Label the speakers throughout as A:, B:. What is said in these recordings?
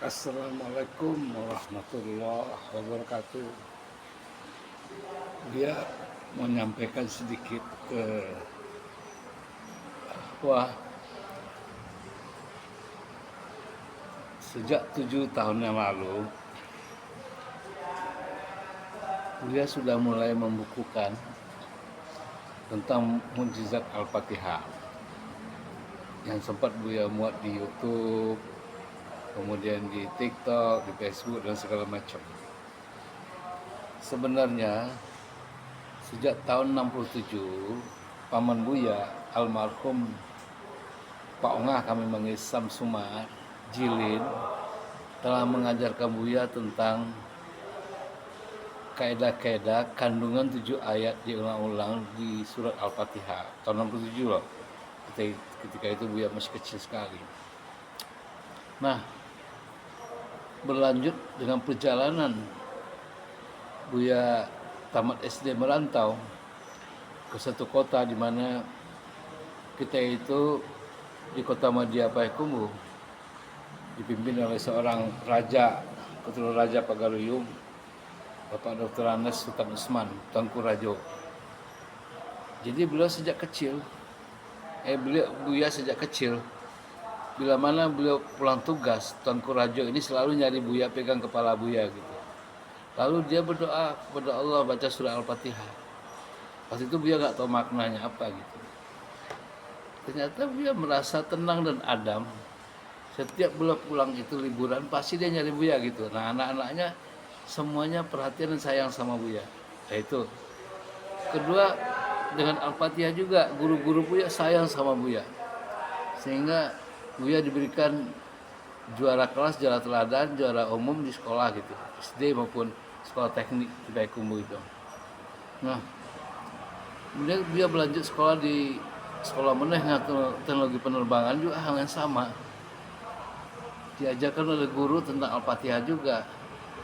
A: Assalamualaikum warahmatullahi wabarakatuh. Dia menyampaikan sedikit bahwa sejak 7 tahun yang lalu dia sudah mulai membukukan tentang mukjizat Al-Fatihah yang sempat Buya muat di YouTube, kemudian di TikTok, di Facebook dan segala macam. Sebenarnya sejak tahun 67 paman Buya almarhum Pak Ongah kami manggil Samsumar Jilin telah mengajarkan Buya tentang kaidah-kaidah kandungan 7 ayat diulang-ulang di surat Al-Fatihah tahun 67 loh. Ketika itu Buya masih kecil sekali. Nah, berlanjut dengan perjalanan Buya tamat SD merantau ke satu kota di mana kita itu di kota Madia Payakumbuh dipimpin oleh seorang raja, keturunan Raja Pagaruyung, Bapak Dr. Anas Sultan Usman, Tuanku Rajo. Jadi beliau sejak kecil, Buya sejak kecil, bila mana beliau pulang tugas, Tuanku Rajo ini selalu nyari Buya, pegang kepala Buya gitu. Lalu dia berdoa kepada Allah, baca surah Al-Fatihah. Pas itu Buya nggak tahu maknanya apa gitu. Ternyata Buya merasa tenang dan adem. Setiap beliau pulang itu liburan, pasti dia nyari Buya gitu. Nah, anak-anaknya semuanya perhatian dan sayang sama Buya. Nah itu. Kedua, dengan Al-Fatihah juga, guru-guru Buya sayang sama Buya. Sehingga Buya diberikan juara kelas, juara teladan, juara umum di sekolah gitu. SD maupun sekolah teknik di Payakumbuh itu. Nah, kemudian Buya berlanjut sekolah di sekolah menengah teknologi penerbangan juga hal yang sama. Diajarkan oleh guru tentang Al-Fatihah juga.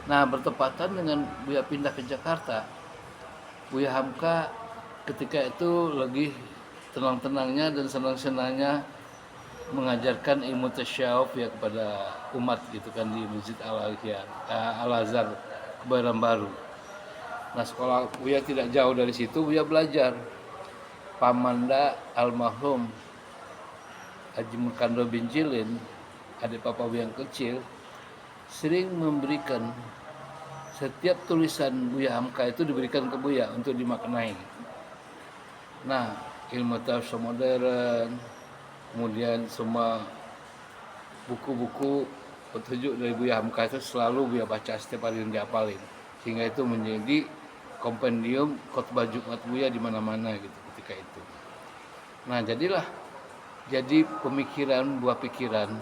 A: Nah, bertepatan dengan Buya pindah ke Jakarta, Buya Hamka ketika itu lagi tenang-tenangnya dan senang-senangnya mengajarkan ilmu tasyawuf ya kepada umat gitu kan di Masjid Al-Azhar Kebayoran Baru. Nah, sekolah Buya tidak jauh dari situ, Buya belajar. Pamanda almarhum Haji Murkando bin Jilin, adik papa Buya yang kecil, sering memberikan setiap tulisan Buya Hamka itu diberikan ke Buya untuk dimaknai. Nah, ilmu tafsir modern, kemudian semua buku-buku petunjuk dari Buya Hamka itu selalu Buya baca setiap hari dan dihafalin. Sehingga itu menjadi kompendium khotbah Jumat Buya di mana-mana gitu ketika itu. Nah, jadi pemikiran, buah pikiran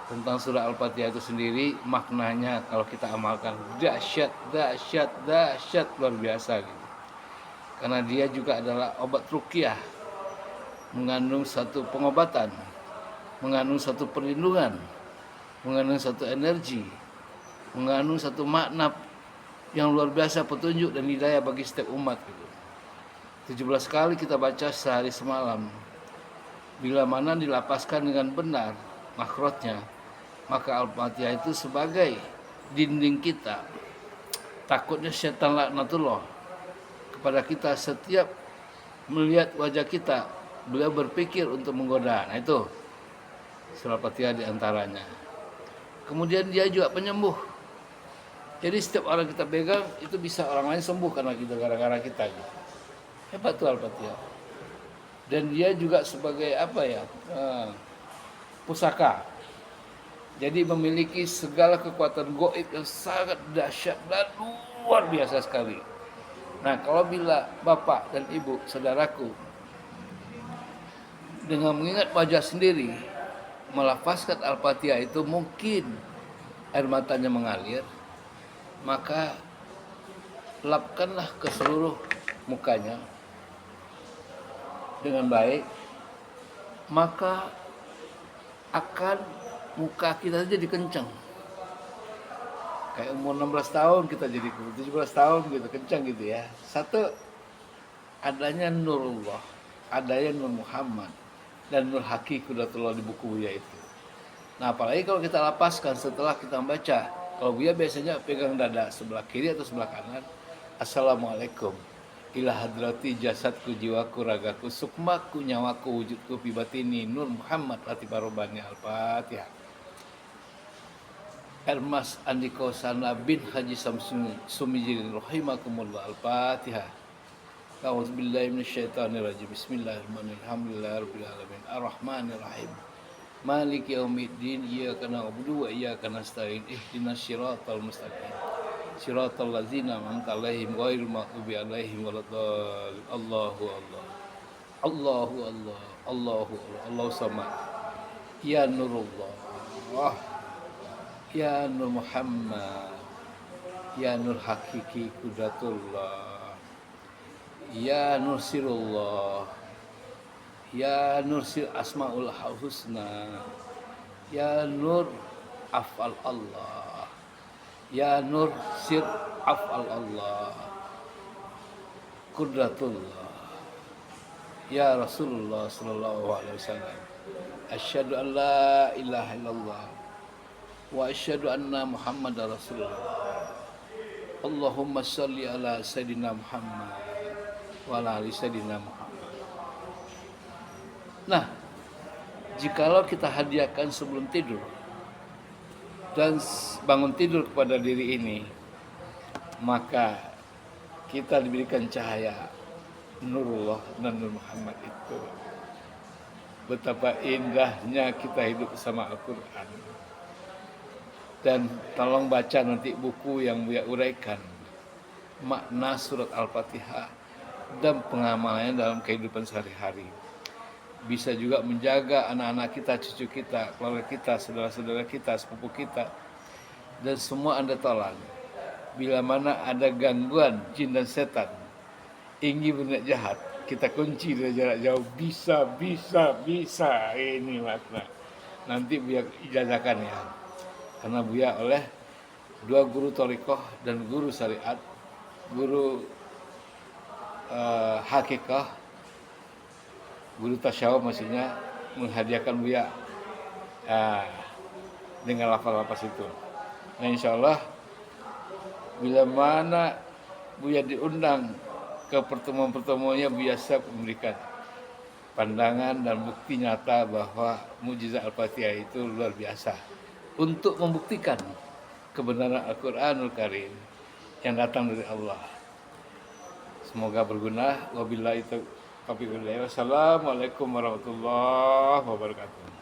A: tentang surah Al-Fatihah itu sendiri, maknanya kalau kita amalkan dahsyat luar biasa gitu. Karena dia juga adalah obat ruqyah, mengandung satu pengobatan, mengandung satu perlindungan, mengandung satu energi, mengandung satu makna yang luar biasa, petunjuk dan hidayah bagi setiap umat gitu. 17 kali kita baca sehari semalam. Bila mana dilapaskan dengan benar makhrajnya, maka Al-Fatihah itu sebagai dinding kita. Takutnya setan laknatullah kepada kita setiap melihat wajah kita, beliau berpikir untuk menggoda. Nah itu surah Al-Fatihah diantaranya. Kemudian dia juga penyembuh. Jadi setiap orang kita pegang itu bisa orang lain sembuh karena kita, gara-gara kita gitu. Hebat tuh Al-Fatihah. Dan dia juga sebagai pusaka. Jadi memiliki segala kekuatan gaib yang sangat dahsyat dan luar biasa sekali. Nah, kalau bila Bapak dan Ibu, saudaraku, dengan mengingat wajah sendiri, melafazkan Al-Fatihah itu mungkin air matanya mengalir, maka lapkanlah ke seluruh mukanya dengan baik, maka akan muka kita jadi kencang. Kayak umur 16 tahun kita jadi 17 tahun gitu, kencang gitu ya. Satu, adanya nurullah, adanya nur Muhammad dan nur haqiqatullah di buku Buya itu. Nah, apalagi kalau kita lapaskan setelah kita membaca. Kalau Buya biasanya pegang dada sebelah kiri atau sebelah kanan. Assalamualaikum. Ila hadrati jasadku, jiwaku, ragaku, sukmaku, nyawaku, wujudku, fibatini, Nur Muhammad, Latif Arobani, Al-Fatihah. Ermas Andiko Sana bin Haji Samsung Sumijirin Rahimakumullah, Al-Fatihah. A'udzubillahi minasyaitonirrajim. Bismillahirrahmanirrahim. Alhamdulillahirabbil Ar-Rahmanirrahim. Maliki yaumiddin. Iyyaka na'budu wa iyyaka nasta'in. Ihdinas siratal mustaqim. Siratal ladzina an'amta 'alaihim ghairil maghdubi 'alaihim waladdallin. Allahu Allah. Allahu Allah. Allahu Allah. Allahu samad. Ya Nurullah. Ya Nur Muhammad. Ya Nur Hakiki Qudratullah. Ya Nur Sirullah. Ya Nur Sir Asmaul Husna. Ya Nur Af'al Allah. Ya Nur Sir Af'al Allah. Qudratullah. Ya Rasulullah sallallahu alaihi wasallam. Asyhadu an la ilaha illallah wa asyhadu anna Muhammadar Rasulullah. Allahumma shalli ala Sayyidina Muhammad wa ala ali Sayyidina Muhammad. Nah, jikalau kita hadiahkan sebelum tidur dan bangun tidur kepada diri ini, maka kita diberikan cahaya Nurullah dan Nur Muhammad itu. Betapa indahnya kita hidup bersama Al-Quran. Dan tolong baca nanti buku yang Buya uraikan makna surat Al-Fatihah dan pengamalannya dalam kehidupan sehari-hari. Bisa juga menjaga anak-anak kita, cucu kita, keluarga kita, saudara-saudara kita, sepupu kita, dan semua Anda tolong. Bila mana ada gangguan jin dan setan, ingin berniat jahat, kita kunci dari jarak jauh. Bisa. Ini makna. Nanti Buya ijazahkan ya. Karena Buya oleh 2 guru thariqah dan guru syariat, guru hakikah, guru tasyawuf maksudnya, menghadiahkan Buya dengan lafaz-lafaz itu. Nah, insya Allah bila mana Buya diundang ke pertemuan-pertemuannya, Buya siap memberikan pandangan dan bukti nyata bahwa mukjizat Al-Fatihah itu luar biasa untuk membuktikan kebenaran Al-Quranul Karim yang datang dari Allah. Semoga berguna. Wabillahi taufiq wal hidayah. Wassalamualaikum warahmatullahi wabarakatuh.